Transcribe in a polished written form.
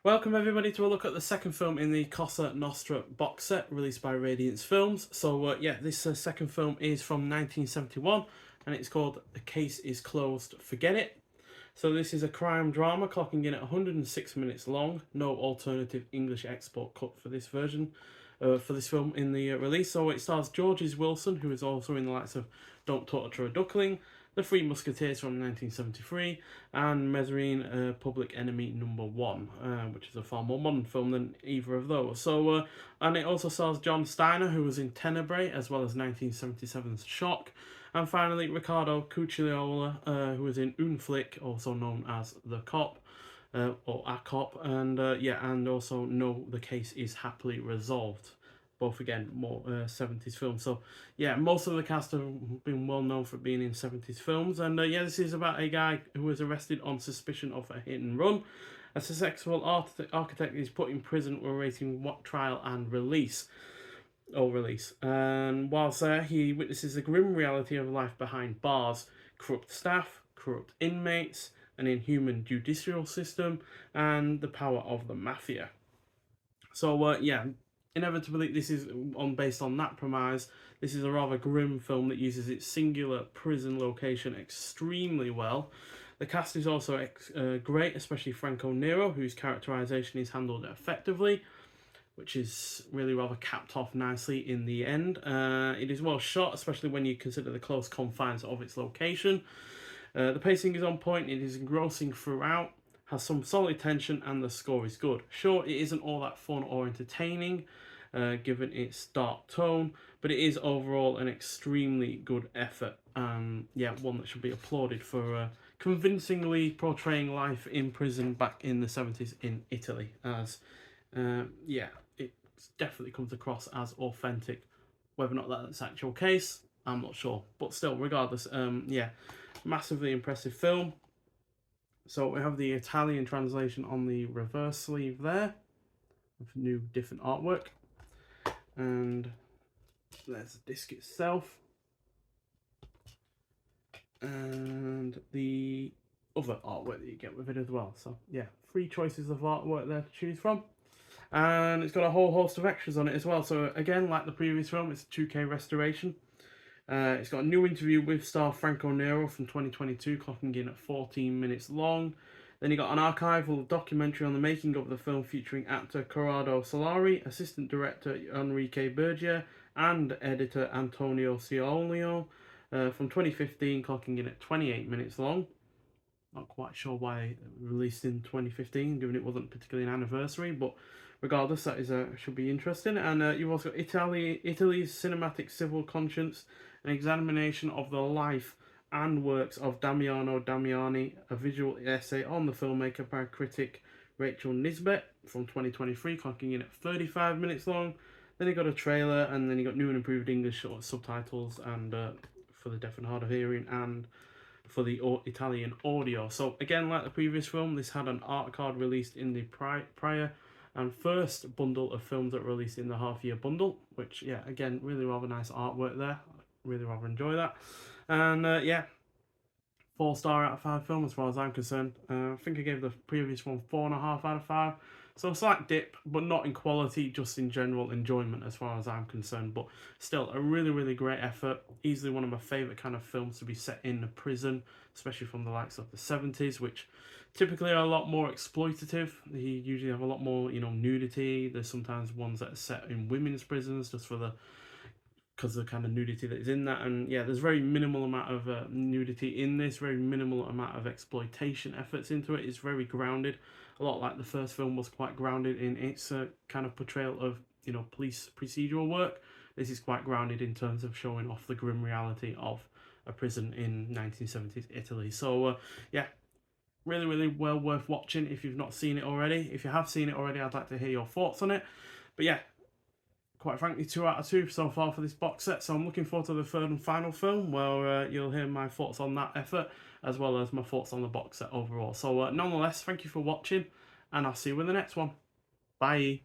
Welcome everybody to a look at the second film in the Cosa Nostra box set released by Radiance Films. This second film is from 1971 and it's called The Case is Closed, Forget It. So this is a crime drama clocking in at 106 minutes long. No alternative English export cut for this version, for this film in the release. So it stars Georges Wilson, who is also in the likes of Don't Torture a Duckling, The Three Musketeers from 1973, and Mesrine, Public Enemy Number 1, which is a far more modern film than either of those. And it also stars John Steiner, who was in Tenebrae, as well as 1977's Shock. And finally, Riccardo Cucciolina, who was in Un Flick, also known as The Cop, or A Cop, and also No, the Case is Happily Resolved. Both again more 70s films. So yeah, most of the cast have been well known for being in 70s films, and this is about a guy who was arrested on suspicion of a hit and run. A successful architect is put in prison awaiting trial and release. And whilst there, he witnesses the grim reality of life behind bars: corrupt staff, corrupt inmates, an inhuman judicial system, and the power of the Mafia. Inevitably, this is based on that premise. This is a rather grim film that uses its singular prison location extremely well. The cast is also great, especially Franco Nero, whose characterization is handled effectively, which is really rather capped off nicely in the end. It is well shot, especially when you consider the close confines of its location. The pacing is on point, it is engrossing throughout, has some solid tension, and the score is good. Sure, it isn't all that fun or entertaining, given its dark tone, but it is overall an extremely good effort. One that should be applauded for convincingly portraying life in prison back in the 70s in Italy, as it definitely comes across as authentic. Whether or not that's the actual case, I'm not sure, but still, regardless, massively impressive film. So we have the Italian translation on the reverse sleeve there, with new different artwork, and there's the disc itself, and the other artwork that you get with it as well. So yeah, 3 choices of artwork there to choose from, and it's got a whole host of extras on it as well. So again, like the previous film, it's a 2K restoration. It's got a new interview with star Franco Nero from 2022, clocking in at 14 minutes long. Then you got an archival documentary on the making of the film featuring actor Corrado Solari, assistant director Enrique Bergia, and editor Antonio Ciolio from 2015, clocking in at 28 minutes long. Not quite sure why it released in 2015, given it wasn't particularly an anniversary, but regardless, that is should be interesting. And you've also got Italy's cinematic civil conscience, an examination of the life and works of Damiano Damiani, a visual essay on the filmmaker by critic Rachel Nisbet from 2023, clocking in at 35 minutes long. Then you got a trailer, and then you got new and improved English subtitles, and for the deaf and hard of hearing, and for the Italian audio. So again, like the previous film, this had an art card released in the prior and first bundle of films that were released in the half-year bundle, which, yeah, again, really rather nice artwork there. Really rather enjoy that. And 4-star out of 5 film as far as I'm concerned. I think I gave the previous one 4.5 out of 5. So a slight dip, but not in quality, just in general enjoyment as far as I'm concerned. But still, a really, really great effort. Easily one of my favourite kind of films to be set in a prison, especially from the likes of the 70s, which typically are a lot more exploitative. They usually have a lot more, nudity. There's sometimes ones that are set in women's prisons just because of the kind of nudity that is in that. And yeah, there's very minimal amount of nudity in this, very minimal amount of exploitation efforts into it. It's very grounded, a lot like the first film was quite grounded in its kind of portrayal of police procedural work. This is quite grounded in terms of showing off the grim reality of a prison in 1970s Italy. So really, really well worth watching if you've not seen it already. If you have seen it already, I'd like to hear your thoughts on it. But yeah, quite frankly, 2 out of 2 so far for this box set. So I'm looking forward to the third and final film, where you'll hear my thoughts on that effort, as well as my thoughts on the box set overall. So nonetheless, thank you for watching, and I'll see you in the next one. Bye.